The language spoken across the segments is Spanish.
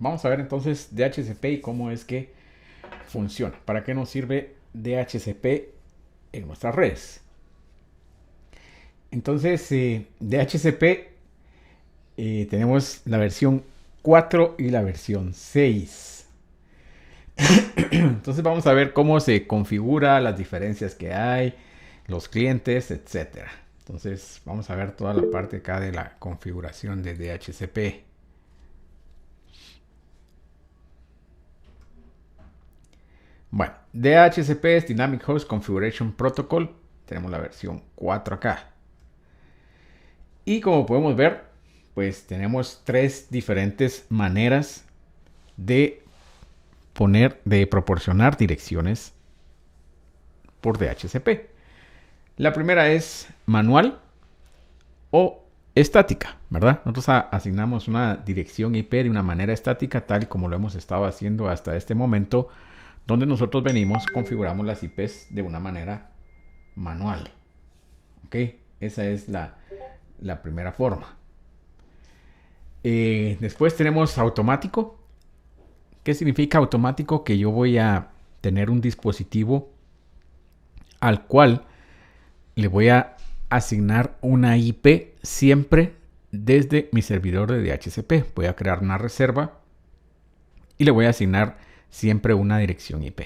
vamos a ver entonces DHCP y cómo es que funciona. ¿Para qué nos sirve DHCP en nuestras redes? Entonces, DHCP tenemos la versión 4 y la versión 6. Entonces vamos a ver cómo se configura, las diferencias que hay, los clientes, etcétera. Entonces vamos a ver toda la parte acá de la configuración de DHCP. Bueno, DHCP es Dynamic Host Configuration Protocol. Tenemos la versión 4 acá. Y como podemos ver, pues tenemos tres diferentes maneras de de proporcionar direcciones por DHCP. La primera es manual o estática, ¿verdad? Nosotros asignamos una dirección IP de una manera estática, tal y como lo hemos estado haciendo hasta este momento, donde nosotros venimos, configuramos las IPs de una manera manual. ¿Ok? Esa es la primera forma. Después tenemos automático. ¿Qué significa automático? Que yo voy a tener un dispositivo al cual le voy a asignar una IP siempre desde mi servidor de DHCP. Voy a crear una reserva y le voy a asignar siempre una dirección IP.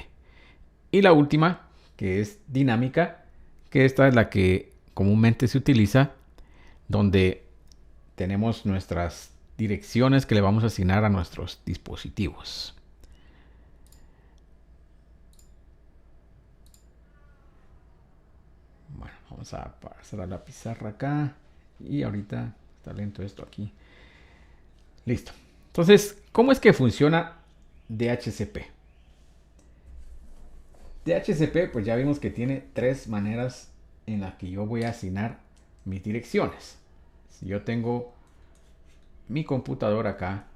Y la última, que es dinámica, que esta es la que comúnmente se utiliza, donde tenemos nuestras direcciones que le vamos a asignar a nuestros dispositivos. Bueno, vamos a pasar a la pizarra acá. Y ahorita está lento esto aquí. Listo. Entonces, ¿cómo es que funciona DHCP? DHCP, pues ya vimos que tiene tres maneras en las que yo voy a asignar mis direcciones. Si yo tengo mi computadora acá,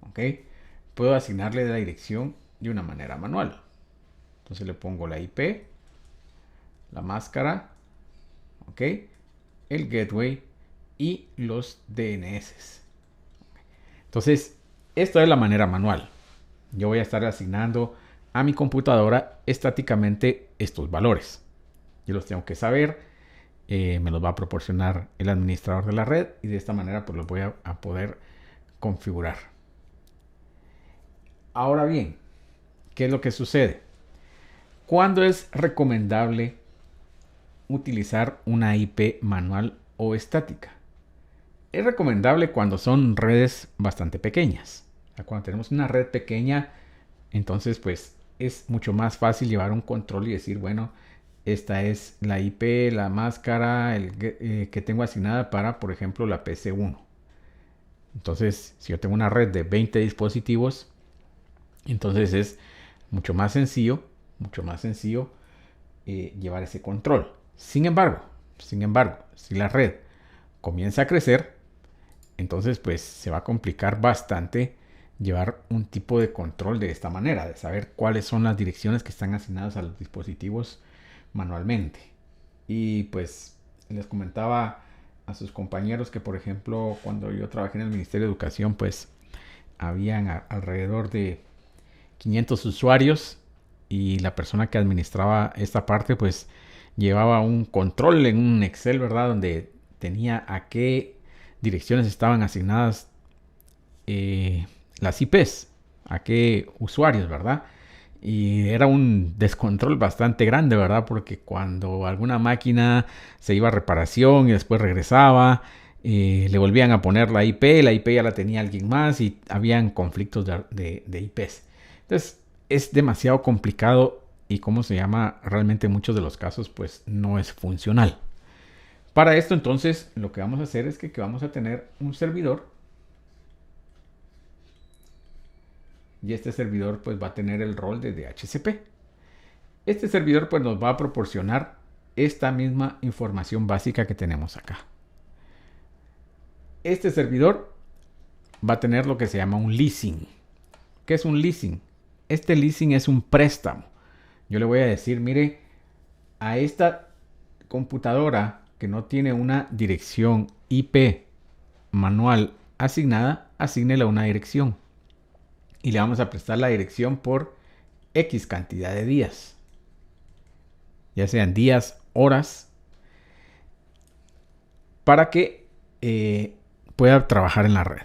¿ok? Puedo asignarle la dirección de una manera manual. Entonces le pongo la IP, la máscara, ¿ok? El gateway y los DNS. Entonces, esto es la manera manual. Yo voy a estar asignando a mi computadora estáticamente estos valores. Yo los tengo que saber, me los va a proporcionar el administrador de la red y de esta manera pues los voy a poder configurar. Ahora bien, ¿qué es lo que sucede? ¿Cuándo es recomendable utilizar una IP manual o estática? Es recomendable cuando son redes bastante pequeñas. Cuando tenemos una red pequeña, entonces pues es mucho más fácil llevar un control y decir, bueno, esta es la IP, la máscara que tengo asignada para, por ejemplo, la PC1. Entonces, si yo tengo una red de 20 dispositivos, entonces es mucho más sencillo llevar ese control. Sin embargo, si la red comienza a crecer, entonces pues se va a complicar bastante llevar un tipo de control de esta manera, de saber cuáles son las direcciones que están asignadas a los dispositivos manualmente. Y pues les comentaba a sus compañeros que, por ejemplo, cuando yo trabajé en el Ministerio de Educación, pues habían alrededor de 500 usuarios y la persona que administraba esta parte pues llevaba un control en un Excel, ¿verdad? Donde tenía a qué direcciones estaban asignadas las IPs, a qué usuarios, ¿verdad? Y era un descontrol bastante grande, ¿verdad? Porque cuando alguna máquina se iba a reparación y después regresaba, le volvían a poner la IP ya la tenía alguien más y habían conflictos de IPs. Entonces es demasiado complicado y como se llama, realmente en muchos de los casos pues no es funcional. Para esto entonces lo que vamos a hacer es que vamos a tener un servidor y este servidor pues va a tener el rol de DHCP. Este servidor pues nos va a proporcionar esta misma información básica que tenemos acá. Este servidor va a tener lo que se llama un leasing. ¿Qué es un leasing? Este leasing es un préstamo. Yo le voy a decir, mire, a esta computadora que no tiene una dirección IP manual asignada, asígnele una dirección. Y le vamos a prestar la dirección por X cantidad de días. Ya sean días, horas, para que pueda trabajar en la red.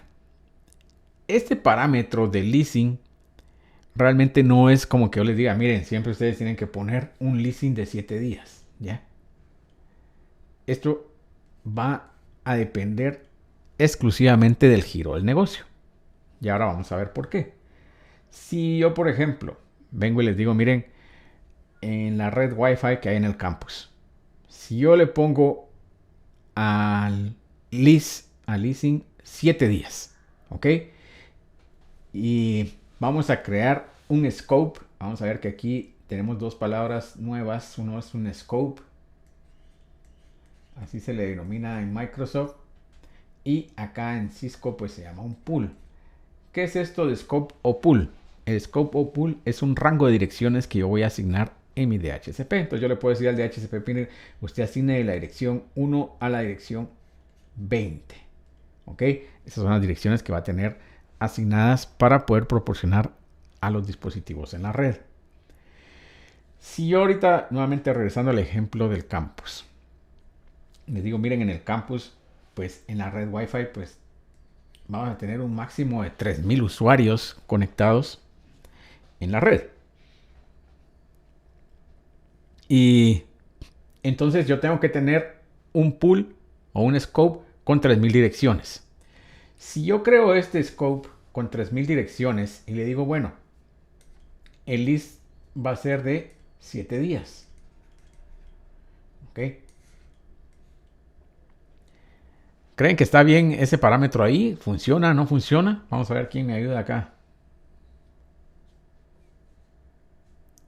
Este parámetro de leasing realmente no es como que yo les diga, miren, siempre ustedes tienen que poner un leasing de 7 días, ¿ya? Esto va a depender exclusivamente del giro del negocio. Y ahora vamos a ver por qué. Si yo, por ejemplo, vengo y les digo, miren, en la red Wi-Fi que hay en el campus, si yo le pongo al leasing 7 días, ¿ok? Y vamos a crear un scope. Vamos a ver que aquí tenemos dos palabras nuevas. Uno es un scope, así se le denomina en Microsoft, y acá en Cisco pues se llama un pool. ¿Qué es esto de scope o pool? El scope o pool es un rango de direcciones que yo voy a asignar en mi DHCP. Entonces yo le puedo decir al DHCP, usted asigne de la dirección 1 a la dirección 20. ¿Ok? Esas son las direcciones que va a tener asignadas para poder proporcionar a los dispositivos en la red. Si yo ahorita, nuevamente regresando al ejemplo del campus, les digo, miren, en el campus, pues en la red Wi-Fi, pues vamos a tener un máximo de 3000 usuarios conectados en la red. Y entonces yo tengo que tener un pool o un scope con 3000 direcciones. Si yo creo este scope con 3000 direcciones y le digo, bueno, el list va a ser de 7 días. ¿Ok? ¿Creen que está bien ese parámetro ahí? ¿Funciona? ¿No funciona? Vamos a ver quién me ayuda acá.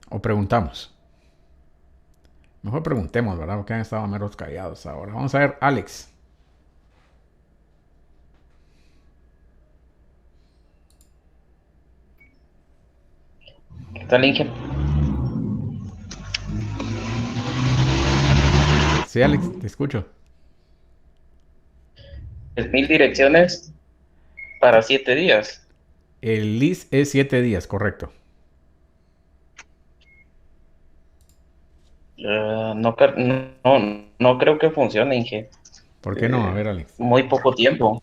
O preguntamos. Mejor preguntemos, ¿verdad? Porque han estado meros callados ahora. Vamos a ver, Alex. ¿Qué tal, Inge? Sí, Alex, te escucho. 3000 direcciones para 7 días. El list es 7 días, correcto. No creo que funcione, Inge. ¿Por qué no? A ver, Alex. Muy poco tiempo.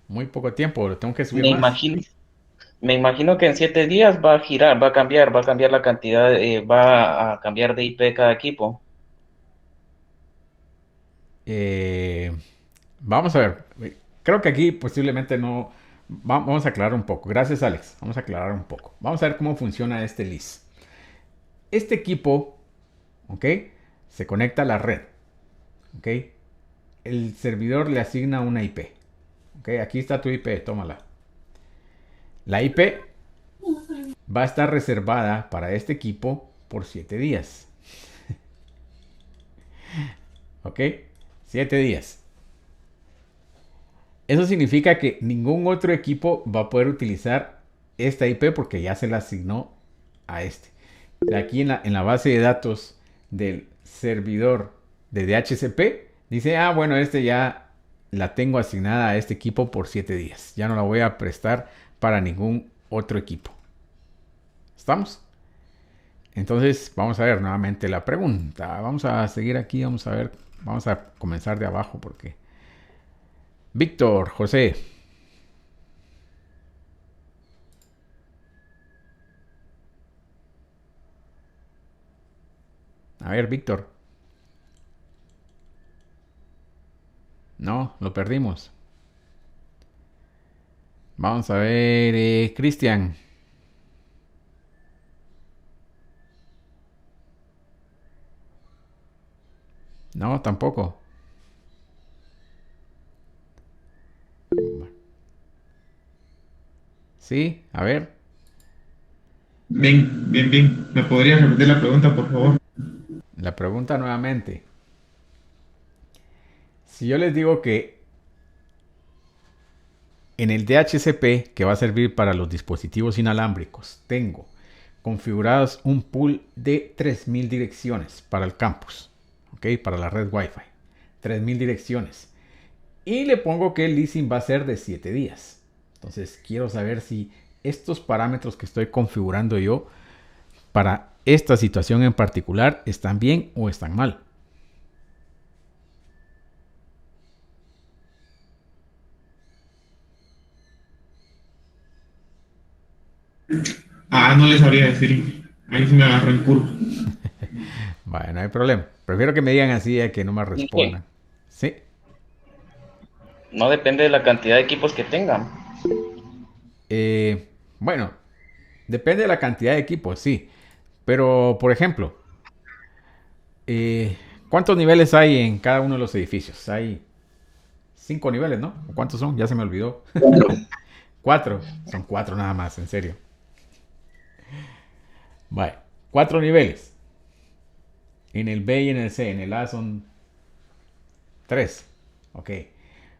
Muy poco tiempo, lo tengo que subir Me más. imagino, me imagino que en 7 días va a girar, va a cambiar la cantidad, va a cambiar de IP cada equipo. Eh, Vamos a ver. Creo que aquí posiblemente no. Vamos a aclarar un poco. Gracias, Alex. Vamos a aclarar un poco. Vamos a ver cómo funciona este list. Este equipo, ¿ok? Se conecta a la red, ¿ok? El servidor le asigna una IP, ¿ok? Aquí está tu IP, tómala. La IP va a estar reservada para este equipo por 7 días, ¿ok? 7 días. Eso significa que ningún otro equipo va a poder utilizar esta IP porque ya se la asignó a este. Aquí en la base de datos del servidor de DHCP, dice, ah, bueno, este ya la tengo asignada a este equipo por 7 días. Ya no la voy a prestar para ningún otro equipo. ¿Estamos? Entonces, vamos a ver nuevamente la pregunta. Vamos a seguir aquí, vamos a ver, vamos a comenzar de abajo porque... Víctor, José. A ver, Víctor. No, lo perdimos. Vamos a ver, Cristian. No, tampoco. Sí, a ver. Bien, bien, bien. ¿Me podrías repetir la pregunta, por favor? La pregunta nuevamente. Si yo les digo que en el DHCP, que va a servir para los dispositivos inalámbricos, tengo configurados un pool de 3000 direcciones para el campus, ¿ok? Para la red Wi-Fi. 3000 direcciones. Y le pongo que el leasing va a ser de 7 días. Entonces quiero saber si estos parámetros que estoy configurando yo para esta situación en particular están bien o están mal. No les sabría decir. Ahí sí me agarró en curva. Vale, no hay problema. Prefiero que me digan así a que no me respondan. Sí. No depende de la cantidad de equipos que tengan. Bueno, depende de la cantidad de equipos, sí. Pero, por ejemplo, ¿cuántos niveles hay en cada uno de los edificios? Hay 5 niveles, ¿no? ¿O cuántos son? Ya se me olvidó. 4. Son 4 nada más, en serio. Vale. 4 niveles. En el B y en el C. En el A son 3. Ok.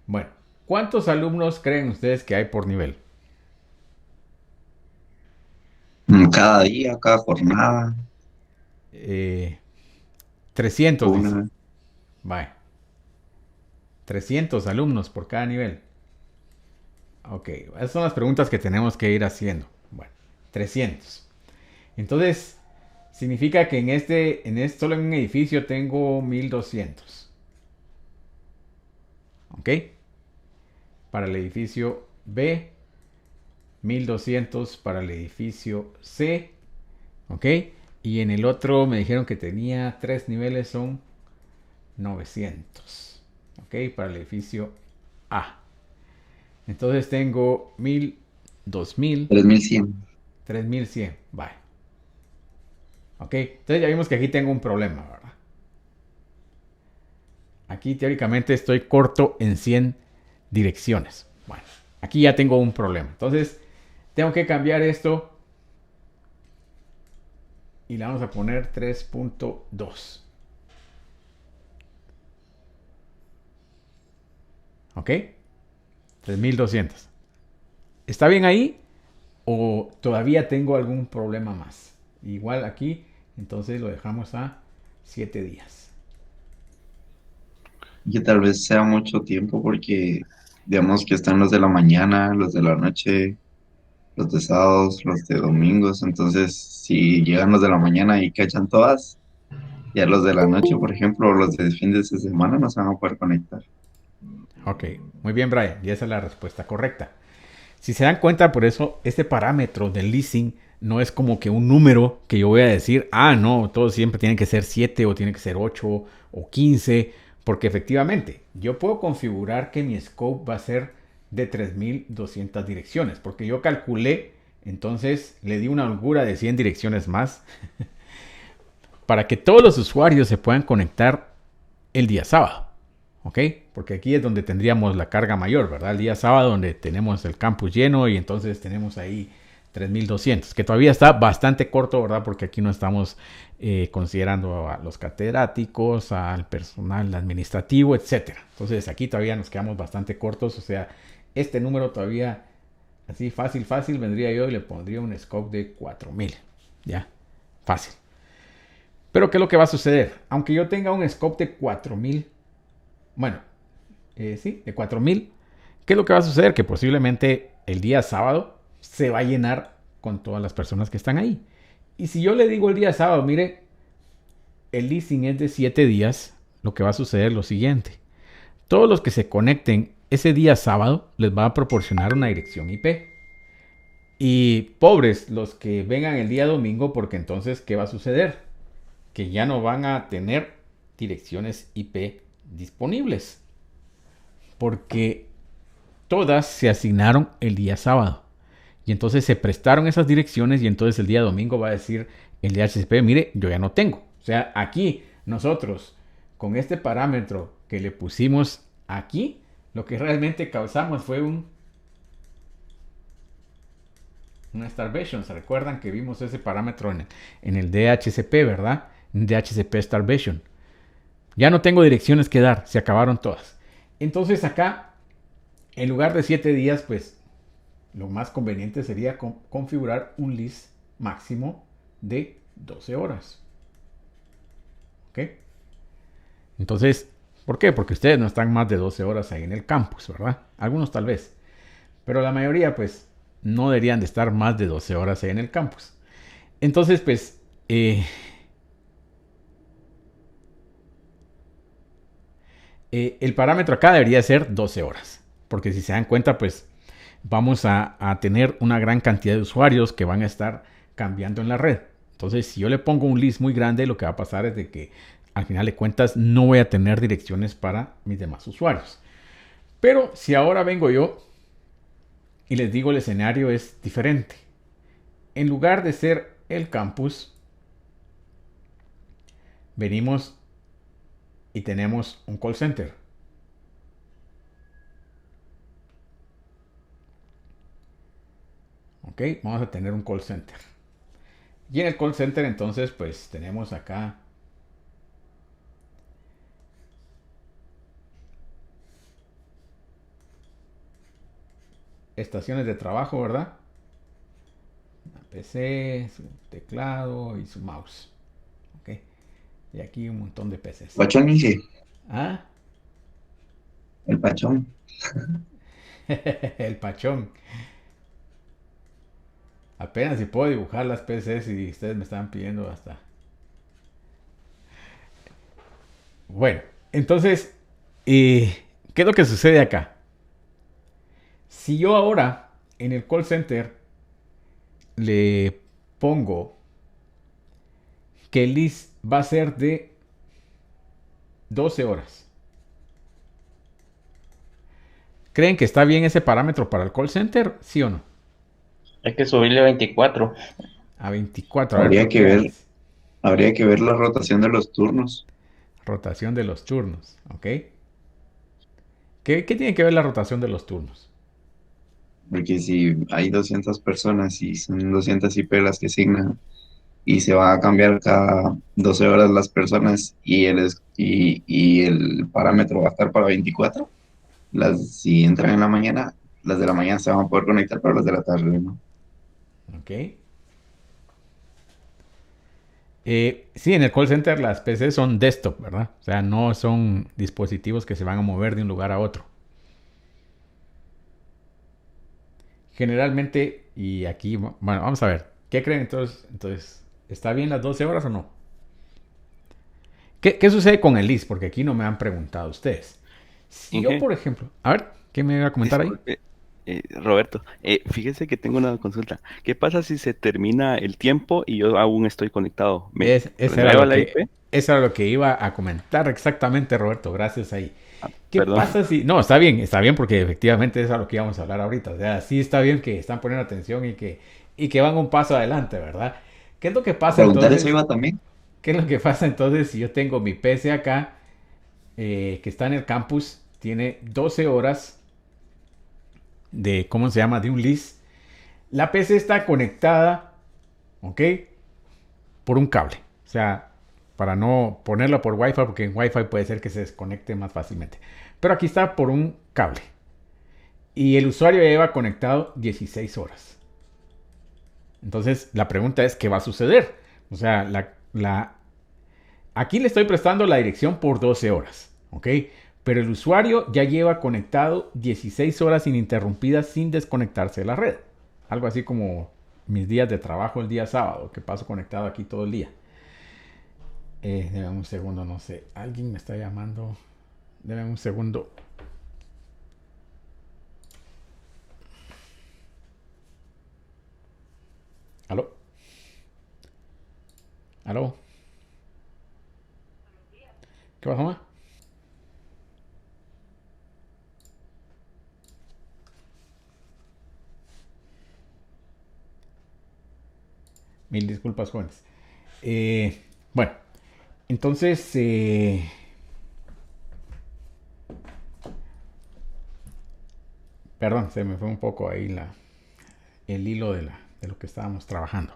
Bueno. ¿Cuántos alumnos creen ustedes que hay por nivel? Cada día, cada jornada, 300, dice. una. Vale. 300 alumnos por cada nivel. Ok, esas son las preguntas que tenemos que ir haciendo. Bueno, 300. Entonces, significa que solo en un edificio tengo 1200. Ok. Para el edificio B, 1200 para el edificio C. Ok. Y en el otro me dijeron que tenía 3 niveles, son 900. Ok, para el edificio A. Entonces tengo 1000, 2000, 3100. 3100. Vale. Ok, entonces ya vimos que aquí tengo un problema, ¿verdad? Aquí teóricamente estoy corto en 100 direcciones. Bueno, aquí ya tengo un problema. Entonces tengo que cambiar esto y le vamos a poner 3.2. ¿Ok? 3200. ¿Está bien ahí? ¿O todavía tengo algún problema más? Igual aquí, entonces lo dejamos a 7 días. Y que tal vez sea mucho tiempo porque digamos que están los de la mañana, los de la noche, los de sábados, los de domingos. Entonces, si llegan los de la mañana y cachan todas, ya los de la noche, por ejemplo, o los de fines de semana no se van a poder conectar. Ok, muy bien, Brian. Y esa es la respuesta correcta. Si se dan cuenta, por eso este parámetro del leasing no es como que un número que yo voy a decir, no, todo siempre tiene que ser 7 o tiene que ser 8 o 15, porque efectivamente yo puedo configurar que mi scope va a ser de 3200 direcciones, porque yo calculé, entonces le di una holgura de 100 direcciones más para que todos los usuarios se puedan conectar el día sábado. ¿Ok? Porque aquí es donde tendríamos la carga mayor, ¿verdad? El día sábado donde tenemos el campus lleno y entonces tenemos ahí 3200, que todavía está bastante corto, ¿verdad? Porque aquí no estamos considerando a los catedráticos, al personal administrativo, etcétera. Entonces aquí todavía nos quedamos bastante cortos, o sea, este número todavía así fácil vendría yo y le pondría un scope de 4000. Ya, fácil. Pero ¿qué es lo que va a suceder? Aunque yo tenga un scope de 4000, bueno, sí, de 4000. ¿Qué es lo que va a suceder? Que posiblemente el día sábado se va a llenar con todas las personas que están ahí. Y si yo le digo el día sábado, mire, el leasing es de 7 días, lo que va a suceder es lo siguiente. Todos los que se conecten ese día sábado les va a proporcionar una dirección IP. Y pobres los que vengan el día domingo, porque entonces, ¿qué va a suceder? Que ya no van a tener direcciones IP disponibles. Porque todas se asignaron el día sábado. Y entonces se prestaron esas direcciones y entonces el día domingo va a decir el DHCP, mire, yo ya no tengo. O sea, aquí nosotros, con este parámetro que le pusimos aquí, lo que realmente causamos fue una starvation. ¿Se recuerdan que vimos ese parámetro en el DHCP, verdad? DHCP starvation. Ya no tengo direcciones que dar, se acabaron todas. Entonces acá, en lugar de 7 días, pues lo más conveniente sería configurar un list máximo de 12 horas. ¿Ok? Entonces, ¿por qué? Porque ustedes no están más de 12 horas ahí en el campus, ¿verdad? Algunos tal vez. Pero la mayoría, pues, no deberían de estar más de 12 horas ahí en el campus. Entonces, pues, el parámetro acá debería ser 12 horas. Porque si se dan cuenta, pues, vamos a tener una gran cantidad de usuarios que van a estar cambiando en la red. Entonces, si yo le pongo un list muy grande, lo que va a pasar es de que al final de cuentas no voy a tener direcciones para mis demás usuarios. Pero si ahora vengo yo y les digo el escenario es diferente. En lugar de ser el campus, venimos y tenemos un call center. Ok, vamos a tener un call center. Y en el call center entonces pues tenemos acá estaciones de trabajo, ¿verdad? Una PC, su teclado y su mouse. Ok, y aquí un montón de PCs. Pachón, dice. Ah, El pachón. el pachón. Apenas si puedo dibujar las PCs y ustedes me estaban pidiendo hasta. Bueno, entonces, ¿qué es lo que sucede acá? Si yo ahora en el call center le pongo que el list va a ser de 12 horas. ¿Creen que está bien ese parámetro para el call center? ¿Sí o no? Hay que subirle a 24. A 24. A ver, Habría ¿por que qué, ver, Alice? habría que ver la rotación de los turnos. Rotación de los turnos. ¿Ok? ¿Qué tiene que ver la rotación de los turnos? Porque si hay 200 personas y son 200 IP las que asignan y se va a cambiar cada 12 horas las personas y el parámetro va a estar para 24, si entran en la mañana, las de la mañana se van a poder conectar, pero las de la tarde no. ¿Ok? Sí, en el call center las PCs son desktop, ¿verdad? O sea, no son dispositivos que se van a mover de un lugar a otro. Generalmente, y aquí, bueno, vamos a ver. ¿Qué creen entonces? Entonces, ¿está bien las 12 horas o no? ¿Qué sucede con el list? Porque aquí no me han preguntado ustedes. Si yo, Inge, por ejemplo, a ver, ¿qué me iba a comentar ahí? disculpe, Roberto, fíjese que tengo una consulta. ¿Qué pasa si se termina el tiempo y yo aún estoy conectado? ¿Me Esa era renueva la IP? eso era lo que iba a comentar exactamente, Roberto. Gracias ahí. Ah, ¿Qué perdón. pasa si... No, está bien porque efectivamente eso es a lo que íbamos a hablar ahorita. O sea, sí está bien que están poniendo atención y que van un paso adelante, ¿verdad? ¿Qué es lo que A pasa preguntar eso entonces? iba también. ¿Qué es lo que pasa entonces si yo tengo mi PC acá, que está en el campus, tiene 12 horas de, ¿cómo se llama? De un list. La PC está conectada, ¿ok? Por un cable. O sea, para no ponerla por Wi-Fi, porque en Wi-Fi puede ser que se desconecte más fácilmente. Pero aquí está por un cable. Y el usuario ya lleva conectado 16 horas. Entonces, la pregunta es, ¿qué va a suceder? O sea, aquí le estoy prestando la dirección por 12 horas, ¿ok? Pero el usuario ya lleva conectado 16 horas ininterrumpidas sin desconectarse de la red. Algo así como mis días de trabajo el día sábado, que paso conectado aquí todo el día. Deme un segundo, no sé. Alguien me está llamando. Deme un segundo. ¿Aló? ¿Aló? ¿Qué pasa, mamá? Mil disculpas, jóvenes. Bueno, entonces, perdón, se me fue un poco ahí el hilo de lo que estábamos trabajando.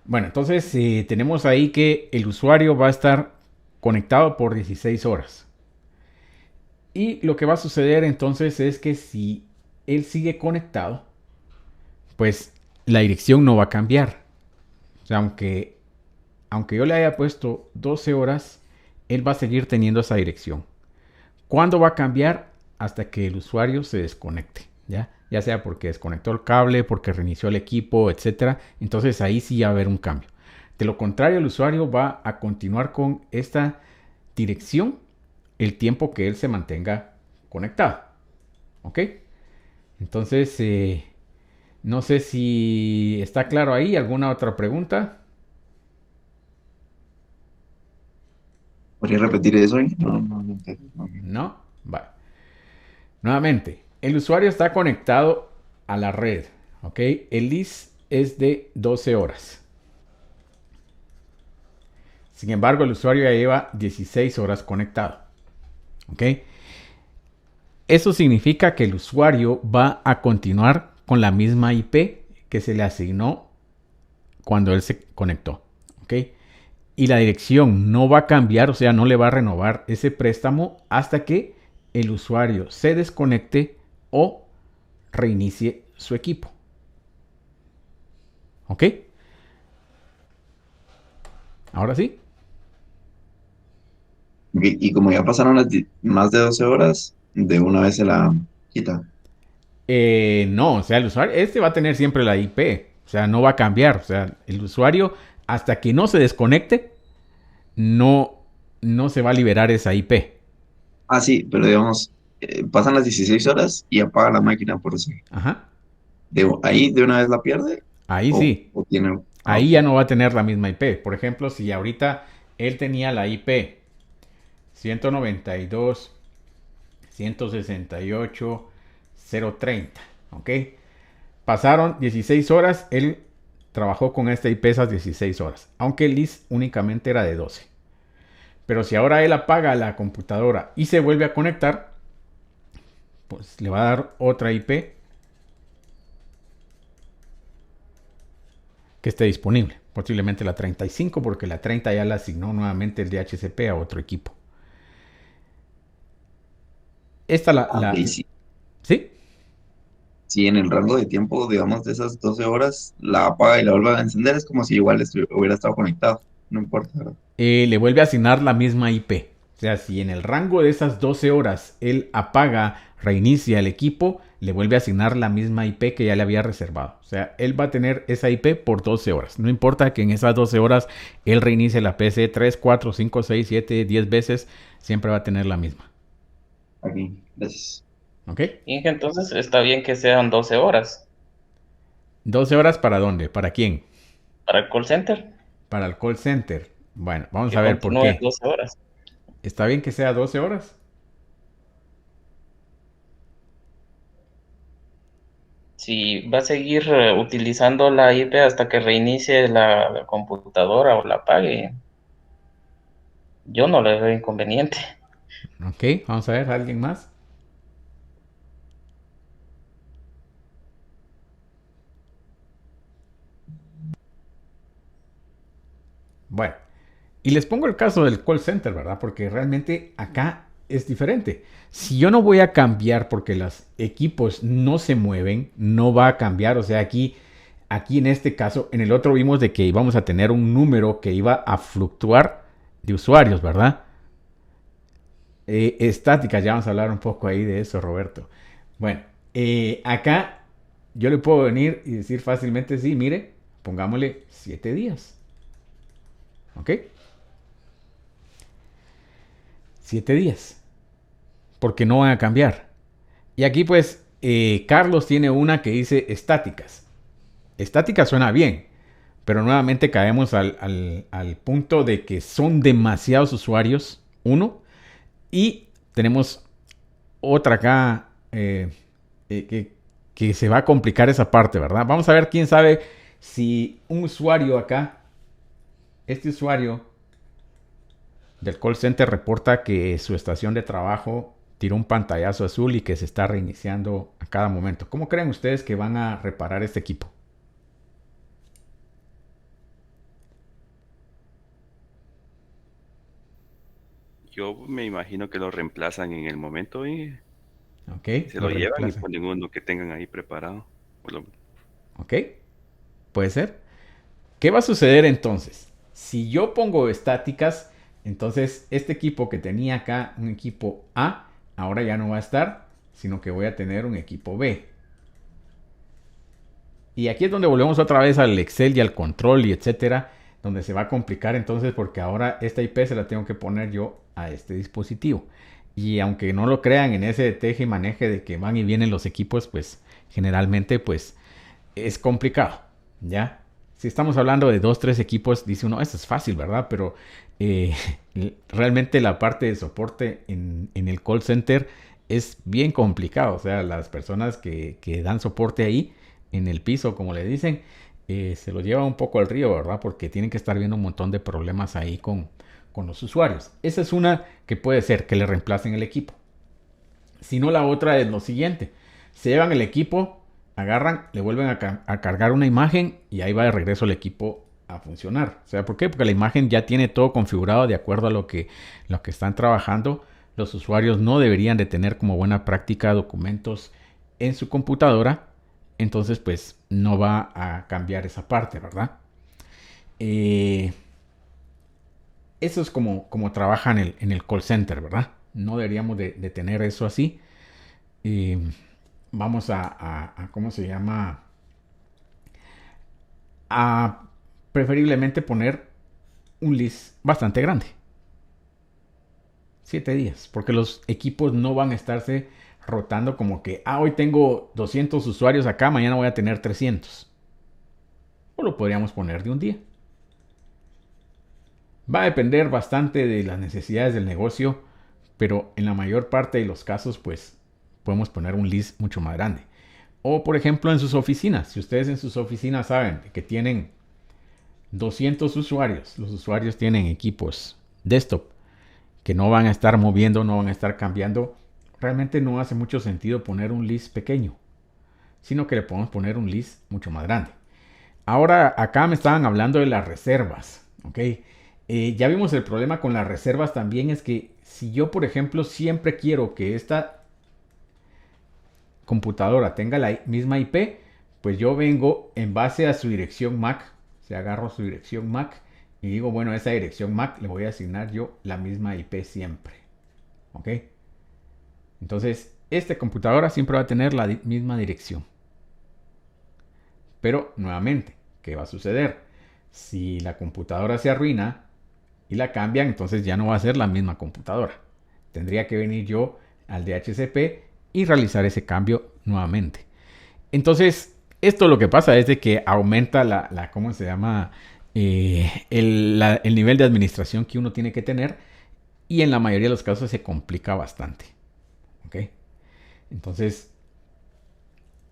Bueno, entonces tenemos ahí que el usuario va a estar conectado por 16 horas. Y lo que va a suceder entonces es que si él sigue conectado, pues la dirección no va a cambiar. O sea, aunque yo le haya puesto 12 horas, él va a seguir teniendo esa dirección. ¿Cuándo va a cambiar? Hasta que el usuario se desconecte, ¿ya? ya sea porque desconectó el cable, porque reinició el equipo, etcétera. Entonces ahí sí va a haber un cambio. De lo contrario, el usuario va a continuar con esta dirección el tiempo que él se mantenga conectado. ¿Ok? Entonces, no sé si está claro ahí. ¿Alguna otra pregunta? ¿Podría repetir eso? No, no, no, no. No. Vale. Nuevamente, el usuario está conectado a la red. ¿Ok? El list es de 12 horas. Sin embargo, el usuario ya lleva 16 horas conectado. ¿Ok? Eso significa que el usuario va a continuar con la misma IP que se le asignó cuando él se conectó. ¿Ok? Y la dirección no va a cambiar, o sea, no le va a renovar ese préstamo hasta que el usuario se desconecte o reinicie su equipo. ¿Ok? Ahora sí. Ok, y como ya pasaron más de 12 horas, de una vez se la quita. No, o sea, el usuario, este va a tener siempre la IP, o sea, no va a cambiar, o sea, el usuario hasta que no se desconecte, no, no se va a liberar esa IP. Ah, sí, pero digamos, pasan las 16 horas y apaga la máquina por eso. Ajá, ¿Ahí de una vez la pierde? ahí sí, O tiene... Ah, ahí ok. ya no va a tener la misma IP. Por ejemplo, si ahorita él tenía la IP 192.168.030, ¿ok? Pasaron 16 horas, él trabajó con esta IP esas 16 horas, aunque el list únicamente era de 12. Pero si ahora él apaga la computadora y se vuelve a conectar, pues le va a dar otra IP que esté disponible. Posiblemente la 35, porque la 30 ya la asignó nuevamente el DHCP a otro equipo. Esta Ah, ok, sí. ¿Sí? Si en el rango de tiempo, digamos, de esas 12 horas, la apaga y la vuelve a encender, es como si igual hubiera estado conectado. No importa, ¿verdad? Le vuelve a asignar la misma IP. O sea, si en el rango de esas 12 horas él apaga, reinicia el equipo, le vuelve a asignar la misma IP que ya le había reservado. O sea, él va a tener esa IP por 12 horas. No importa que en esas 12 horas él reinicie la PC 3, 4, 5, 6, 7, 10 veces, siempre va a tener la misma. Aquí, gracias. ¿Ok? Inge, entonces está bien que sean 12 horas 12 horas para dónde? ¿Para quién? para el call center, Para el call center. Bueno, vamos que a ver por continúe qué. 12 horas. ¿Está bien que sea 12 horas? Si va a seguir utilizando la IP hasta que reinicie la computadora o la apague, yo no le veo inconveniente. Ok, vamos a ver, ¿alguien más? Bueno, y les pongo el caso del call center, ¿verdad? Porque realmente acá es diferente. Si yo no voy a cambiar porque los equipos no se mueven, no va a cambiar. O sea, aquí en este caso, en el otro vimos de que íbamos a tener un número que iba a fluctuar de usuarios, ¿verdad? Estáticas, ya vamos a hablar un poco ahí de eso, Roberto. Bueno, acá yo le puedo venir y decir fácilmente, sí, mire, pongámosle 7 días. ¿Ok? 7 días. Porque no van a cambiar. Y aquí pues Carlos tiene una que dice estáticas. Estáticas suena bien. Pero nuevamente caemos al punto de que son demasiados usuarios. Uno. Y tenemos otra acá que se va a complicar esa parte, ¿verdad? Vamos a ver quién sabe si un usuario acá, este usuario del call center reporta que su estación de trabajo tiró un pantallazo azul y que se está reiniciando a cada momento. ¿Cómo creen ustedes que van a reparar este equipo? Yo me imagino que lo reemplazan en el momento y ¿Ok? se Lo lo llevan y reemplazan. ponen uno que tengan ahí preparado. ¿Ok? Puede ser. ¿Qué va a suceder entonces? Si yo pongo estáticas, entonces este equipo que tenía acá, un equipo A, ahora ya no va a estar, sino que voy a tener un equipo B. Y aquí es donde volvemos otra vez al Excel y al control y etcétera, donde se va a complicar entonces porque ahora esta IP se la tengo que poner yo a este dispositivo. Y aunque no lo crean, en ese teje y maneje de que van y vienen los equipos, pues generalmente pues es complicado, ¿ya? Si estamos hablando de 2, 3 equipos, dice uno, eso es fácil, ¿verdad? Pero eh, realmente la parte de soporte en el call center es bien complicado. O sea, las personas que dan soporte ahí, en el piso, como le dicen, se lo lleva un poco al río, ¿verdad? Porque tienen que estar viendo un montón de problemas ahí con los usuarios. Esa es una que puede ser que le reemplacen el equipo. Si no, la otra es lo siguiente. Se llevan el equipo, agarran, le vuelven a cargar una imagen y ahí va de regreso el equipo a funcionar. O sea, ¿por qué? Porque la imagen ya tiene todo configurado de acuerdo a lo que están trabajando. Los usuarios no deberían de tener como buena práctica documentos en su computadora. Entonces, pues, no va a cambiar esa parte, ¿verdad? Eso es como trabajan en el call center, ¿verdad? No deberíamos de tener eso así. Vamos a ¿cómo se llama? A preferiblemente poner un list bastante grande. 7 días, porque los equipos no van a estarse rotando como que, hoy tengo 200 usuarios acá, mañana voy a tener 300. O lo podríamos poner de un día. Va a depender bastante de las necesidades del negocio, pero en la mayor parte de los casos, pues, podemos poner un list mucho más grande. O, por ejemplo, en sus oficinas. Si ustedes en sus oficinas saben que tienen 200 usuarios, los usuarios tienen equipos desktop que no van a estar moviendo, no van a estar cambiando, realmente no hace mucho sentido poner un list pequeño, sino que le podemos poner un list mucho más grande. Ahora, acá me estaban hablando de las reservas, ¿ok? Ya vimos el problema con las reservas también, es que si yo, por ejemplo, siempre quiero que esta computadora tenga la misma IP, pues yo vengo en base a su dirección MAC, se agarro su dirección MAC y digo, bueno, a esa dirección MAC le voy a asignar yo la misma IP siempre, ¿ok? Entonces, esta computadora siempre va a tener la misma dirección. Pero, nuevamente, ¿qué va a suceder? Si la computadora se arruina y la cambian, entonces ya no va a ser la misma computadora. Tendría que venir yo al DHCP y realizar ese cambio nuevamente. Entonces, esto lo que pasa es de que aumenta ¿cómo se llama? El nivel de administración que uno tiene que tener, y en la mayoría de los casos se complica bastante. ¿Ok? Entonces,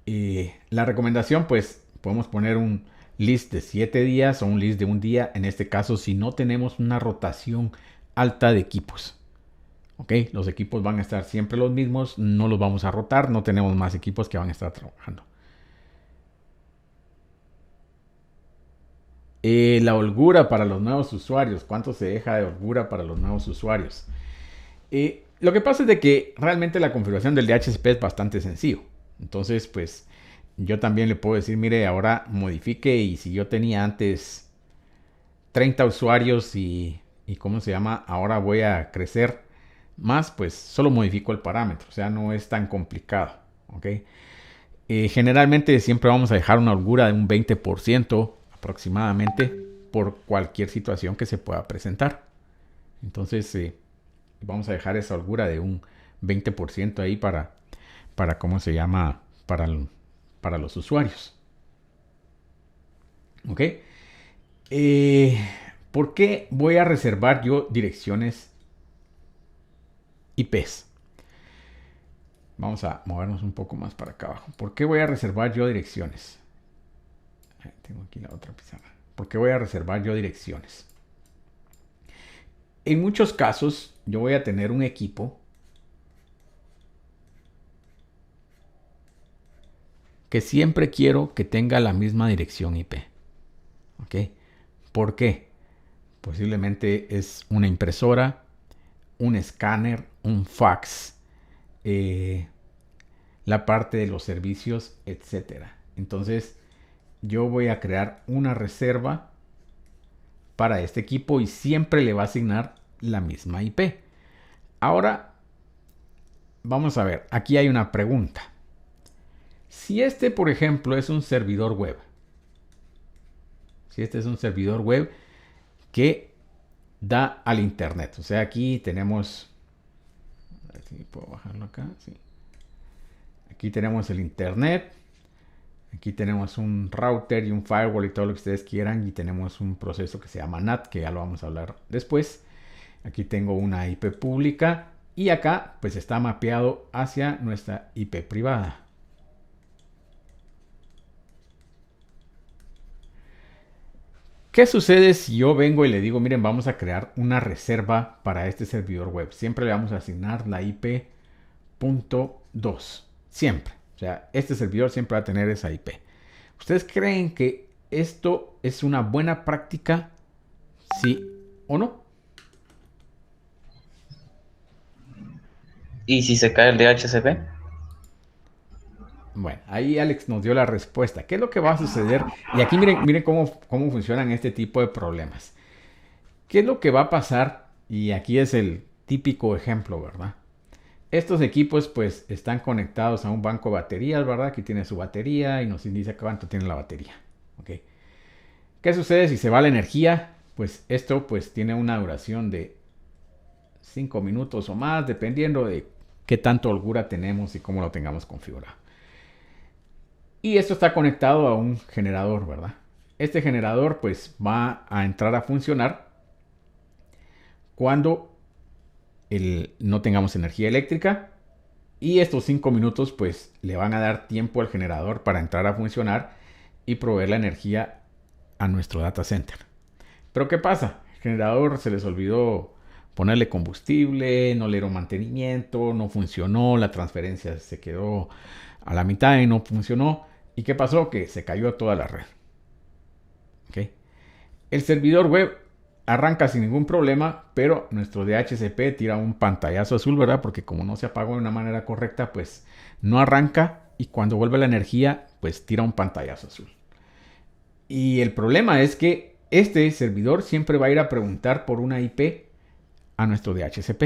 la recomendación, pues, podemos poner un list de 7 días o un list de un día. En este caso, si no tenemos una rotación alta de equipos. ¿Ok? Los equipos van a estar siempre los mismos, no los vamos a rotar, no tenemos más equipos que van a estar trabajando. La holgura para los nuevos usuarios. ¿Cuánto se deja de holgura para los nuevos usuarios? Lo que pasa es de que realmente la configuración del DHCP es bastante sencillo. Entonces, pues, yo también le puedo decir, mire, ahora modifique, y si yo tenía antes 30 usuarios y ¿cómo se llama? Ahora voy a crecer más, pues solo modifico el parámetro. O sea, no es tan complicado. ¿Ok? Generalmente siempre vamos a dejar una holgura de un 20% aproximadamente por cualquier situación que se pueda presentar. Entonces, vamos a dejar esa holgura de un 20% ahí para ¿cómo se llama? Para los usuarios. ¿Ok? ¿Por qué voy a reservar yo direcciones IPs? Vamos a movernos un poco más para acá abajo. ¿Por qué voy a reservar yo direcciones? Tengo aquí la otra pizarra. ¿Por qué voy a reservar yo direcciones? En muchos casos, yo voy a tener un equipo que siempre quiero que tenga la misma dirección IP. ¿Ok? ¿Por qué? Posiblemente es una impresora, un escáner, un fax, la parte de los servicios, etc. Entonces, yo voy a crear una reserva para este equipo y siempre le va a asignar la misma IP. Ahora, vamos a ver, aquí hay una pregunta. Si este, por ejemplo, es un servidor web, si este es un servidor web que da al internet, o sea, aquí tenemos, a ver si puedo bajarlo acá, sí. Aquí tenemos el internet, aquí tenemos un router y un firewall y todo lo que ustedes quieran, y tenemos un proceso que se llama NAT, que ya lo vamos a hablar después. Aquí tengo una IP pública y acá pues está mapeado hacia nuestra IP privada. ¿Qué sucede si yo vengo y le digo, miren, vamos a crear una reserva para este servidor web? Siempre le vamos a asignar la IP .2. Siempre. O sea, este servidor siempre va a tener esa IP. ¿Ustedes creen que esto es una buena práctica? ¿Sí o no? ¿Y si se cae el DHCP? Bueno, ahí Alex nos dio la respuesta. ¿Qué es lo que va a suceder? Y aquí miren cómo funcionan este tipo de problemas. ¿Qué es lo que va a pasar? Y aquí es el típico ejemplo, ¿verdad? Estos equipos pues están conectados a un banco de baterías, ¿verdad? Aquí tiene su batería y nos indica cuánto tiene la batería. ¿Ok? ¿Qué sucede si se va la energía? Pues esto pues tiene una duración de 5 minutos o más, dependiendo de qué tanto holgura tenemos y cómo lo tengamos configurado. Y esto está conectado a un generador, ¿verdad? Este generador pues va a entrar a funcionar cuando no tengamos energía eléctrica, y estos 5 minutos pues le van a dar tiempo al generador para entrar a funcionar y proveer la energía a nuestro data center. Pero ¿qué pasa? El generador se les olvidó ponerle combustible, no le dieron mantenimiento, no funcionó, la transferencia se quedó a la mitad y no funcionó. ¿Y qué pasó? Que se cayó toda la red. ¿Okay? El servidor web arranca sin ningún problema, pero nuestro DHCP tira un pantallazo azul, ¿verdad? Porque como no se apagó de una manera correcta, pues no arranca, y cuando vuelve la energía, pues tira un pantallazo azul. Y el problema es que este servidor siempre va a ir a preguntar por una IP a nuestro DHCP.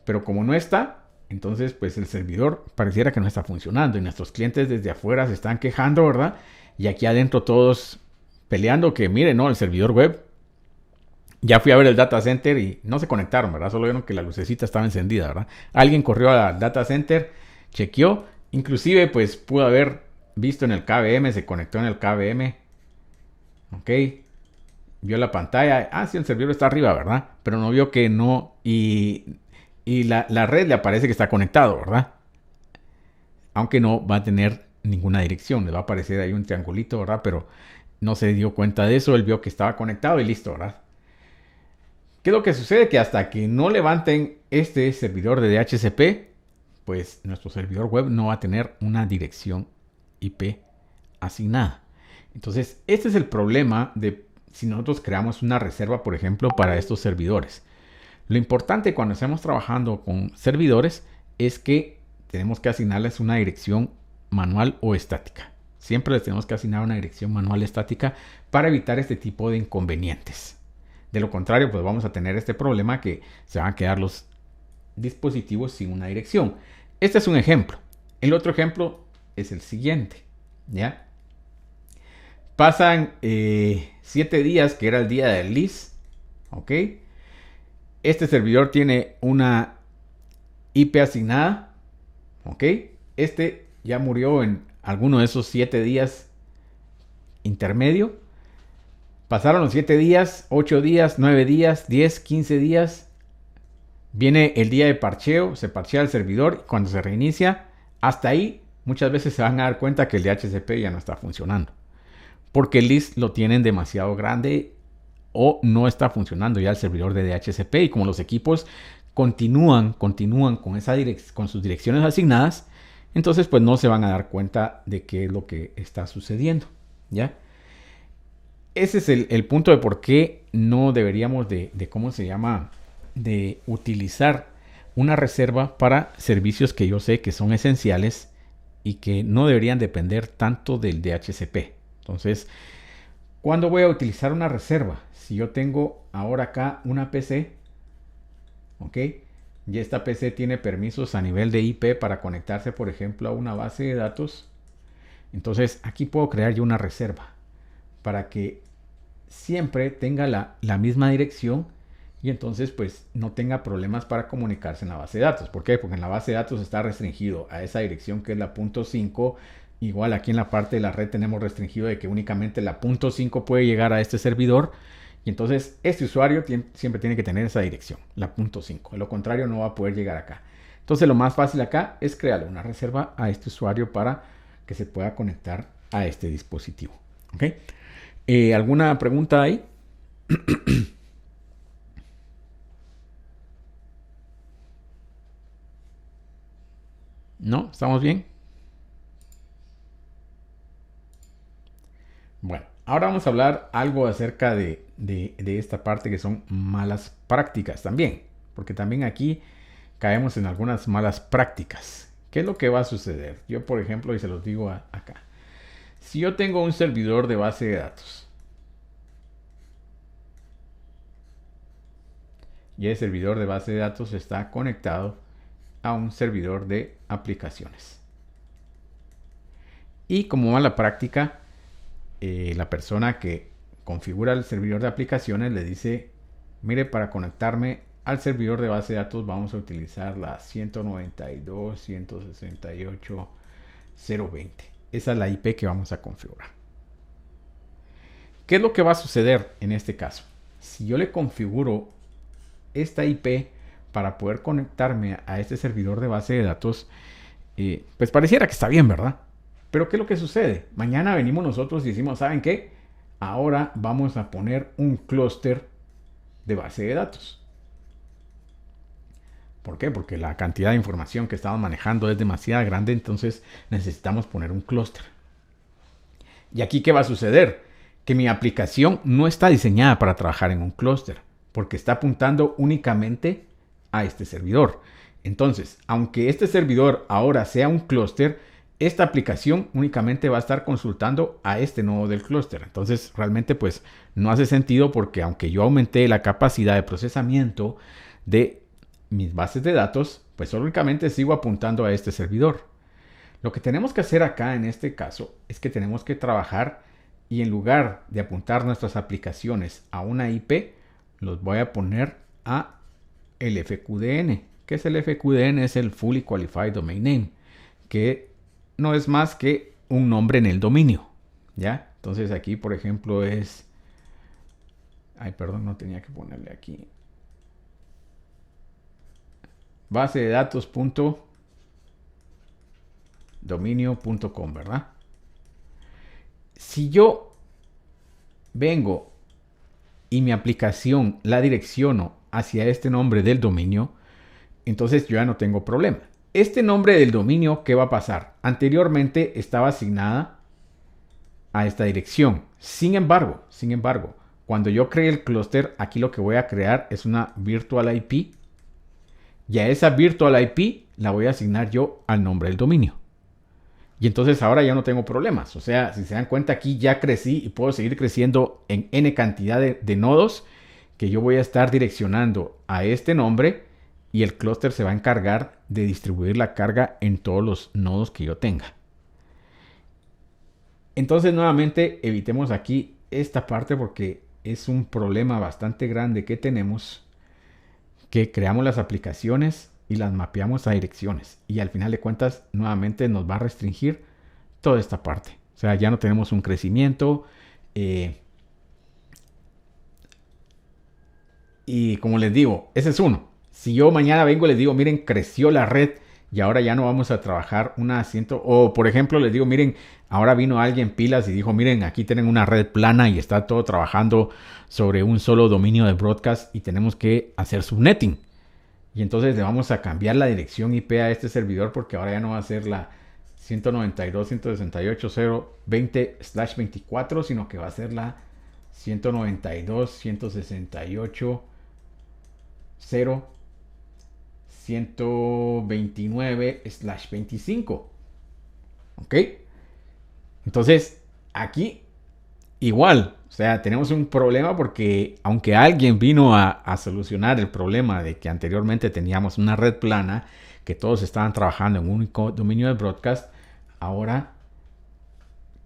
Pero como no está, entonces pues el servidor pareciera que no está funcionando y nuestros clientes desde afuera se están quejando, ¿verdad? Y aquí adentro todos peleando que, miren, no, el servidor web, ya fui a ver el data center y no se conectaron, ¿verdad? Solo vieron que la lucecita estaba encendida, ¿verdad? Alguien corrió al data center, chequeó, inclusive pues pudo haber visto en el KVM, se conectó en el KVM, ¿ok? Vio la pantalla, sí, el servidor está arriba, ¿verdad? Pero no vio que no, y la red le aparece que está conectado, ¿verdad? Aunque no va a tener ninguna dirección, le va a aparecer ahí un triangulito, ¿verdad? Pero no se dio cuenta de eso, él vio que estaba conectado y listo, ¿verdad? ¿Qué es lo que sucede? Que hasta que no levanten este servidor de DHCP, pues nuestro servidor web no va a tener una dirección IP asignada. Entonces, este es el problema de si nosotros creamos una reserva, por ejemplo, para estos servidores. Lo importante cuando estamos trabajando con servidores es que tenemos que asignarles una dirección manual o estática. Siempre les tenemos que asignar una dirección manual estática para evitar este tipo de inconvenientes. De lo contrario, pues vamos a tener este problema que se van a quedar los dispositivos sin una dirección. Este es un ejemplo. El otro ejemplo es el siguiente, ¿ya? Pasan 7 días, que era el día del LIS, ¿ok? Este servidor tiene una IP asignada, ¿ok? Este ya murió en alguno de esos 7 días intermedio. Pasaron los 7 días, 8 días, 9 días, 10, 15 días. Viene el día de parcheo, se parchea el servidor. Cuando se reinicia, hasta ahí muchas veces se van a dar cuenta que el DHCP ya no está funcionando, porque el list lo tienen demasiado grande o no está funcionando ya el servidor de DHCP. Y como los equipos continúan con sus direcciones asignadas, entonces pues no se van a dar cuenta de qué es lo que está sucediendo, ¿ya? Ese es el punto de por qué no deberíamos de utilizar una reserva para servicios que yo sé que son esenciales y que no deberían depender tanto del DHCP. Entonces, ¿cuándo voy a utilizar una reserva? Si yo tengo ahora acá una PC, ¿ok? Y esta PC tiene permisos a nivel de IP para conectarse, por ejemplo, a una base de datos. Entonces aquí puedo crear yo una reserva para que siempre tenga la misma dirección y entonces pues no tenga problemas para comunicarse en la base de datos. ¿Por qué? Porque en la base de datos está restringido a esa dirección que es la .5. Igual aquí en la parte de la red tenemos restringido de que únicamente la .5 puede llegar a este servidor. Y entonces este usuario siempre tiene que tener esa dirección, la .5. De lo contrario no va a poder llegar acá. Entonces lo más fácil acá es crearle una reserva a este usuario para que se pueda conectar a este dispositivo. ¿Ok? ¿Alguna pregunta ahí? ¿No? ¿Estamos bien? Bueno, ahora vamos a hablar algo acerca de esta parte que son malas prácticas también. Porque también aquí caemos en algunas malas prácticas. ¿Qué es lo que va a suceder? Yo, por ejemplo, y se los digo acá. Si yo tengo un servidor de base de datos y el servidor de base de datos está conectado a un servidor de aplicaciones. Y como mala práctica, la persona que configura el servidor de aplicaciones le dice, mire, para conectarme al servidor de base de datos vamos a utilizar la 192.168.0.20. Esa es la IP que vamos a configurar. ¿Qué es lo que va a suceder en este caso? Si yo le configuro esta IP para poder conectarme a este servidor de base de datos, pues pareciera que está bien, ¿verdad? Pero ¿qué es lo que sucede? Mañana venimos nosotros y decimos, ¿saben qué? Ahora vamos a poner un clúster de base de datos. ¿Por qué? Porque la cantidad de información que estamos manejando es demasiado grande, entonces necesitamos poner un clúster. ¿Y aquí qué va a suceder? Que mi aplicación no está diseñada para trabajar en un clúster, porque está apuntando únicamente a este servidor. Entonces, aunque este servidor ahora sea un clúster, esta aplicación únicamente va a estar consultando a este nodo del clúster. Entonces, realmente pues no hace sentido porque aunque yo aumenté la capacidad de procesamiento de mis bases de datos, pues únicamente sigo apuntando a este servidor. Lo que tenemos que hacer acá en este caso es que tenemos que trabajar y en lugar de apuntar nuestras aplicaciones a una IP, los voy a poner a el FQDN. ¿Qué es el FQDN? Es el Fully Qualified Domain Name, que no es más que un nombre en el dominio, ¿ya? Entonces aquí, por ejemplo, es... Ay, perdón, no tenía que ponerle aquí. Base de datos.dominio.com, ¿verdad? Si yo vengo y mi aplicación la direcciono hacia este nombre del dominio, entonces yo ya no tengo problema. Este nombre del dominio, ¿qué va a pasar? Anteriormente estaba asignada a esta dirección. Sin embargo, cuando yo cree el clúster, aquí lo que voy a crear es una virtual IP. Y a esa virtual IP la voy a asignar yo al nombre del dominio. Y entonces ahora ya no tengo problemas. O sea, si se dan cuenta, aquí ya crecí y puedo seguir creciendo en N cantidad de nodos que yo voy a estar direccionando a este nombre y el clúster se va a encargar de distribuir la carga en todos los nodos que yo tenga. Entonces nuevamente evitemos aquí esta parte porque es un problema bastante grande que tenemos, que creamos las aplicaciones y las mapeamos a direcciones y al final de cuentas nuevamente nos va a restringir toda esta parte. O sea, ya no tenemos un crecimiento y como les digo, ese es uno. Si yo mañana vengo y les digo, miren, creció la red y ahora ya no vamos a trabajar una asiento, o por ejemplo les digo, miren, ahora vino alguien pilas y dijo, miren, aquí tienen una red plana y está todo trabajando sobre un solo dominio de broadcast y tenemos que hacer subnetting. Y entonces le vamos a cambiar la dirección IP a este servidor porque ahora ya no va a ser la 192.168.0.20/24, sino que va a ser la 192.168.0.129/25. ¿Ok? Entonces, aquí igual, o sea, tenemos un problema porque aunque alguien vino a solucionar el problema de que anteriormente teníamos una red plana, que todos estaban trabajando en un único dominio de broadcast, ahora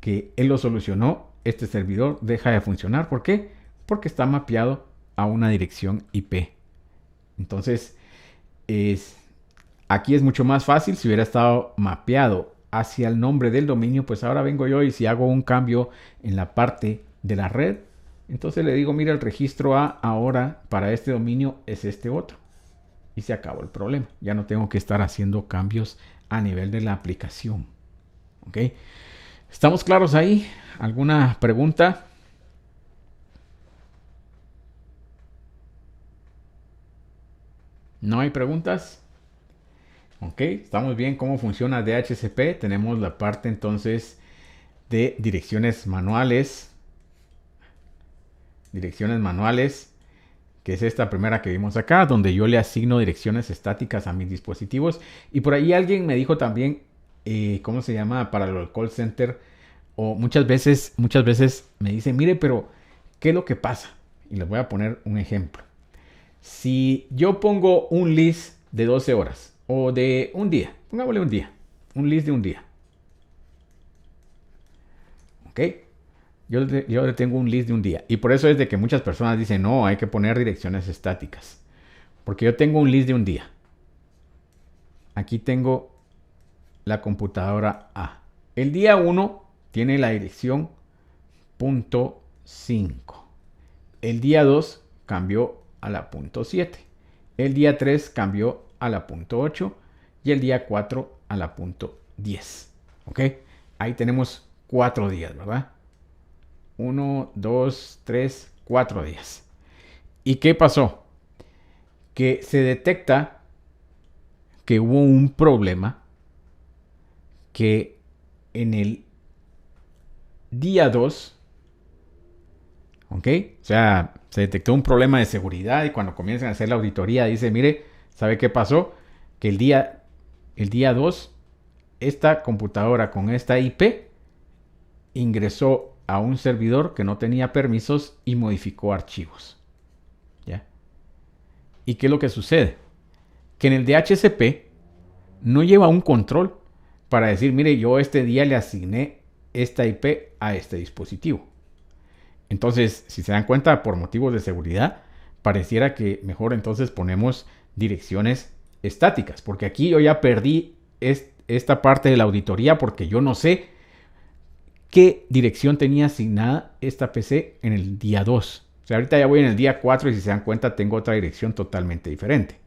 que él lo solucionó, este servidor deja de funcionar. ¿Por qué? Porque está mapeado a una dirección IP. Entonces, aquí es mucho más fácil. Si hubiera estado mapeado hacia el nombre del dominio, pues ahora vengo yo y si hago un cambio en la parte de la red, entonces le digo, mira, el registro A ahora para este dominio es este otro. Y se acabó el problema. Ya no tengo que estar haciendo cambios a nivel de la aplicación. ¿Ok? ¿Estamos claros ahí? ¿Alguna pregunta? ¿No hay preguntas? Ok, estamos bien cómo funciona DHCP. Tenemos la parte entonces de direcciones manuales. Direcciones manuales, que es esta primera que vimos acá, donde yo le asigno direcciones estáticas a mis dispositivos. Y por ahí alguien me dijo también, ¿cómo se llama? Para el call center. O muchas veces me dicen, mire, pero ¿qué es lo que pasa? Y les voy a poner un ejemplo. Si yo pongo un list de 12 horas o de un día, pongámosle un día, un list de un día. ¿Ok? Yo le tengo un list de un día. Y por eso es de que muchas personas dicen, no, hay que poner direcciones estáticas. Porque yo tengo un list de un día. Aquí tengo la computadora A. El día 1 tiene la dirección .5. El día 2 cambió a la .7. El día 3 cambió a la .8. Y el día 4 a la .10. ¿Ok? Ahí tenemos 4 días, ¿verdad? 1, 2, 3, 4 días. ¿Y qué pasó? Que se detecta que hubo un problema que en el día 2, ¿ok? O sea, se detectó un problema de seguridad y cuando comienzan a hacer la auditoría dice, mire, ¿sabe qué pasó? Que el día 2, esta computadora con esta IP ingresó a un servidor que no tenía permisos y modificó archivos. ¿Ya? ¿Y qué es lo que sucede? Que en el DHCP no lleva un control para decir, mire, yo este día le asigné esta IP a este dispositivo. Entonces, si se dan cuenta, por motivos de seguridad, pareciera que mejor entonces ponemos direcciones estáticas, porque aquí yo ya perdí esta parte de la auditoría porque yo no sé qué dirección tenía asignada esta PC en el día 2. O sea, ahorita ya voy en el día 4 y si se dan cuenta tengo otra dirección totalmente diferente.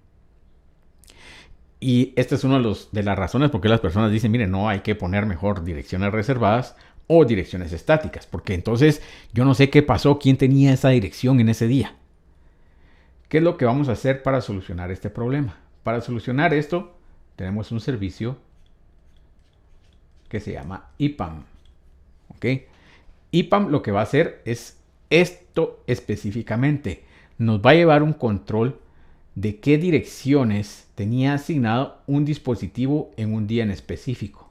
Y esta es una de las razones por qué las personas dicen, miren, no hay que poner mejor direcciones reservadas o direcciones estáticas, porque entonces yo no sé qué pasó, quién tenía esa dirección en ese día. ¿Qué es lo que vamos a hacer para solucionar este problema? Para solucionar esto, tenemos un servicio que se llama EPAM. ¿Ok? EPAM lo que va a hacer es esto específicamente. Nos va a llevar un control de qué direcciones tenía asignado un dispositivo en un día en específico.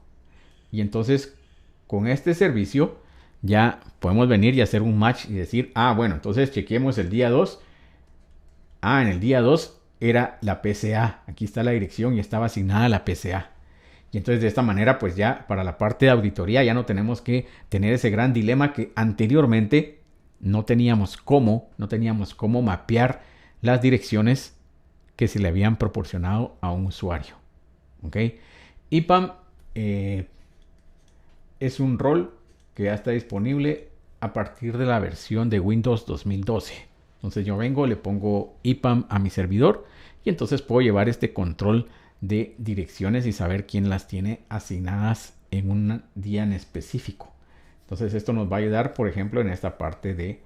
Y entonces, con este servicio, ya podemos venir y hacer un match y decir, bueno, entonces chequeemos el día 2. En el día 2 era la PCA. Aquí está la dirección y estaba asignada la PCA. Y entonces de esta manera, pues ya para la parte de auditoría ya no tenemos que tener ese gran dilema que anteriormente no teníamos cómo mapear las direcciones que se le habían proporcionado a un usuario. ¿Ok? EPAM es un rol que ya está disponible a partir de la versión de Windows 2012. Entonces yo vengo, le pongo EPAM a mi servidor y entonces puedo llevar este control de direcciones y saber quién las tiene asignadas en un día en específico. Entonces esto nos va a ayudar, por ejemplo, en esta parte de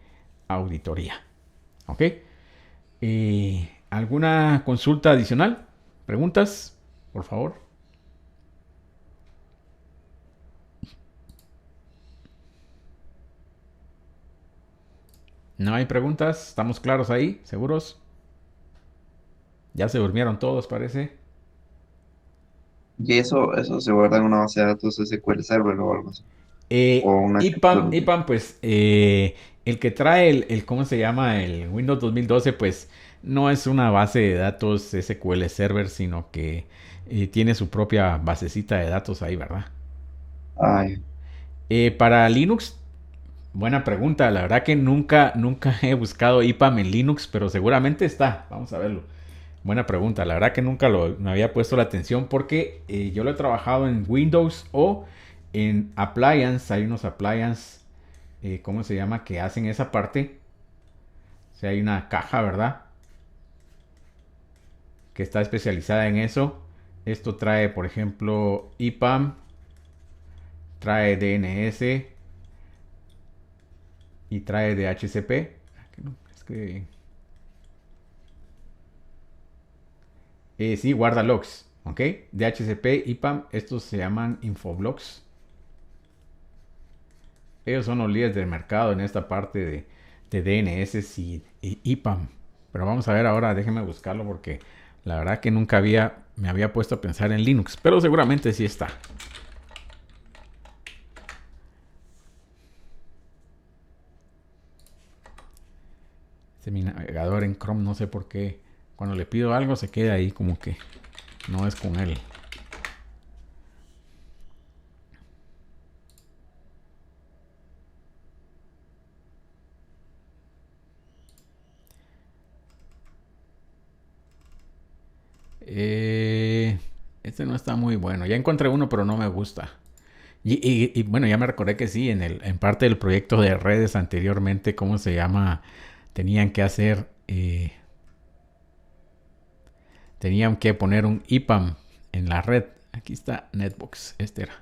auditoría. ¿Ok? ¿Alguna consulta adicional? ¿Preguntas? Por favor. ¿No hay preguntas? ¿Estamos claros ahí? ¿Seguros? Ya se durmieron todos, parece. Y eso se guarda en una base de datos SQL Server o algo así. O una EPAM, pues el que trae ¿cómo se llama? El Windows 2012, pues no es una base de datos SQL Server, sino que tiene su propia basecita de datos ahí, ¿verdad? Ay, Para Linux, buena pregunta. La verdad que nunca he buscado IPAM en Linux, pero seguramente está. Vamos a verlo. Buena pregunta. La verdad que nunca me había puesto la atención porque yo lo he trabajado en Windows o en Appliance. Hay unos Appliance, ¿cómo se llama? Que hacen esa parte. O sea, hay una caja, ¿verdad? Que está especializada en eso. Esto trae, por ejemplo, IPAM. Trae DNS. Y trae DHCP. Es que... sí, guarda logs. ¿Ok? DHCP, IPAM. Estos se llaman Infoblogs. Ellos son los líderes del mercado en esta parte de DNS y IPAM. Pero vamos a ver ahora. Déjenme buscarlo porque la verdad que nunca me había puesto a pensar en Linux. Pero seguramente sí está. Mi navegador en Chrome, no sé por qué. Cuando le pido algo se queda ahí como que no es con él. Este no está muy bueno. Ya encontré uno, pero no me gusta. Y bueno, ya me recordé que sí, en parte del proyecto de redes anteriormente, ¿cómo se llama? Tenían que hacer... tenían que poner un IPAM en la red. Aquí está Netbox. Este era.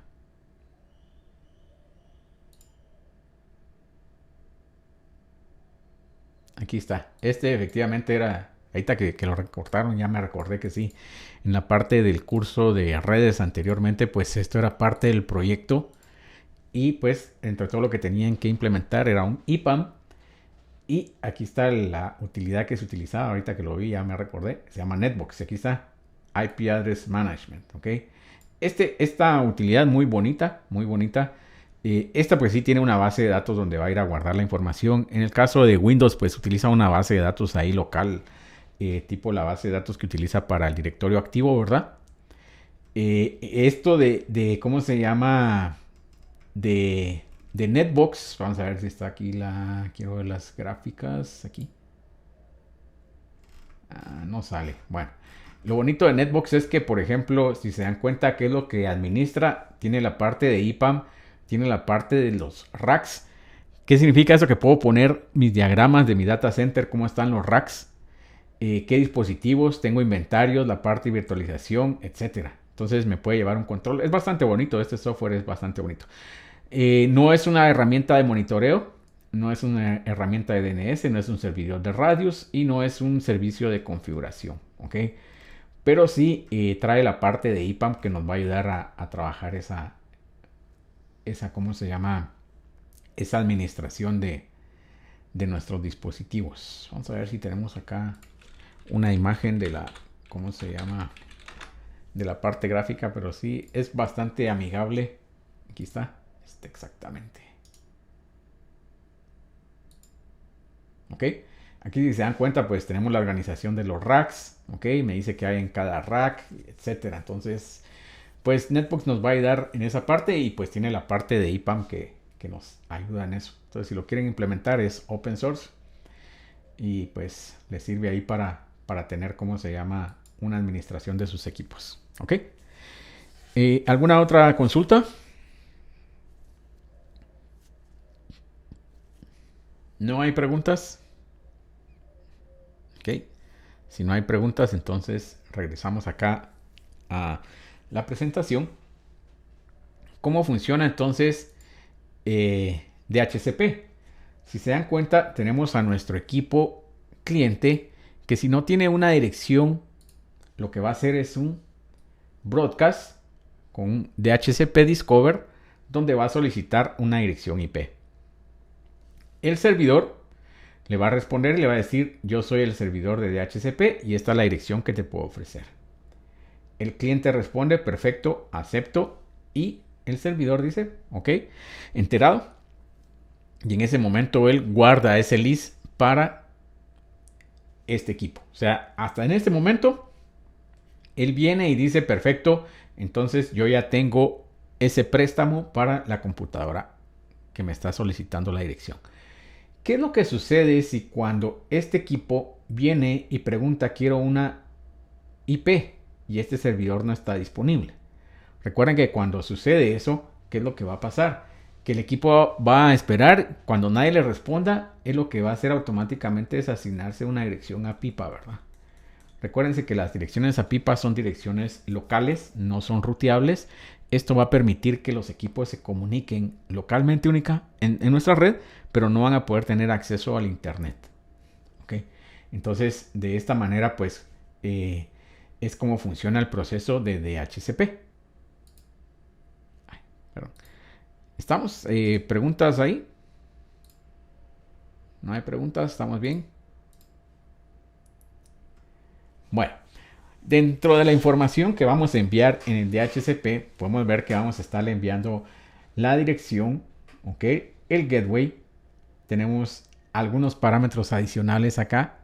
Aquí está. Este efectivamente era... Ahorita que lo recortaron, ya me recordé que sí. En la parte del curso de redes anteriormente, pues esto era parte del proyecto. Y pues entre todo lo que tenían que implementar era un IPAM. Y aquí está la utilidad que se utilizaba. Ahorita que lo vi ya me recordé. Se llama Netbox. Aquí está IP Address Management. ¿Ok? Esta utilidad muy bonita. Muy bonita. Esta pues sí tiene una base de datos donde va a ir a guardar la información. En el caso de Windows pues utiliza una base de datos ahí local. Tipo la base de datos que utiliza para el directorio activo, ¿verdad? Esto de ¿cómo se llama? De Netbox. Vamos a ver si está aquí quiero ver las gráficas aquí. No sale. Bueno. Lo bonito de Netbox es que, por ejemplo, si se dan cuenta qué es lo que administra, tiene la parte de IPAM, tiene la parte de los racks. ¿Qué significa eso? Que puedo poner mis diagramas de mi data center, cómo están los racks, qué dispositivos, tengo inventarios, la parte de virtualización, etcétera. Entonces me puede llevar un control. Es bastante bonito, este software es bastante bonito. No es una herramienta de monitoreo, no es una herramienta de DNS, no es un servidor de radios y no es un servicio de configuración, ¿ok? Pero sí trae la parte de IPAM que nos va a ayudar a trabajar esa, ¿cómo se llama? Esa administración de nuestros dispositivos. Vamos a ver si tenemos acá una imagen de la, ¿cómo se llama? De la parte gráfica, pero sí es bastante amigable. Aquí está. Exactamente. Ok. Aquí si se dan cuenta, pues tenemos la organización de los racks. Ok. Me dice que hay en cada rack, etcétera. Entonces, pues Netbox nos va a ayudar en esa parte y pues tiene la parte de IPAM que nos ayuda en eso. Entonces, si lo quieren implementar es open source y pues les sirve ahí para tener, ¿cómo se llama? Una administración de sus equipos. Ok. ¿Alguna otra consulta? ¿No hay preguntas? Ok. Si no hay preguntas, entonces regresamos acá a la presentación. ¿Cómo funciona entonces DHCP? Si se dan cuenta, tenemos a nuestro equipo cliente que si no tiene una dirección, lo que va a hacer es un broadcast con un DHCP Discover donde va a solicitar una dirección IP. El servidor le va a responder y le va a decir: yo soy el servidor de DHCP y esta es la dirección que te puedo ofrecer. El cliente responde: perfecto, acepto, y el servidor dice: ok, enterado. Y en ese momento él guarda ese list para este equipo. O sea, hasta en este momento él viene y dice: perfecto, entonces yo ya tengo ese préstamo para la computadora que me está solicitando la dirección. ¿Qué es lo que sucede si cuando este equipo viene y pregunta quiero una IP y este servidor no está disponible? Recuerden que cuando sucede eso, ¿qué es lo que va a pasar? Que el equipo va a esperar, cuando nadie le responda, es lo que va a hacer automáticamente es asignarse una dirección a pipa, ¿verdad? Recuérdense que las direcciones a pipa son direcciones locales, no son ruteables. Esto va a permitir que los equipos se comuniquen localmente única en nuestra red, pero no van a poder tener acceso al internet. ¿Ok? Entonces, de esta manera, pues, es como funciona el proceso de DHCP. Ay, perdón. ¿Estamos? ¿Preguntas ahí? ¿No hay preguntas? ¿Estamos bien? Bueno, dentro de la información que vamos a enviar en el DHCP, podemos ver que vamos a estar enviando la dirección, ¿ok? El gateway. Tenemos algunos parámetros adicionales acá.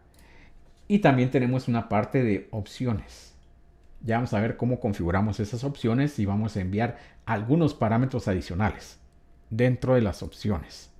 Y también tenemos una parte de opciones. Ya vamos a ver cómo configuramos esas opciones y vamos a enviar algunos parámetros adicionales dentro de las opciones.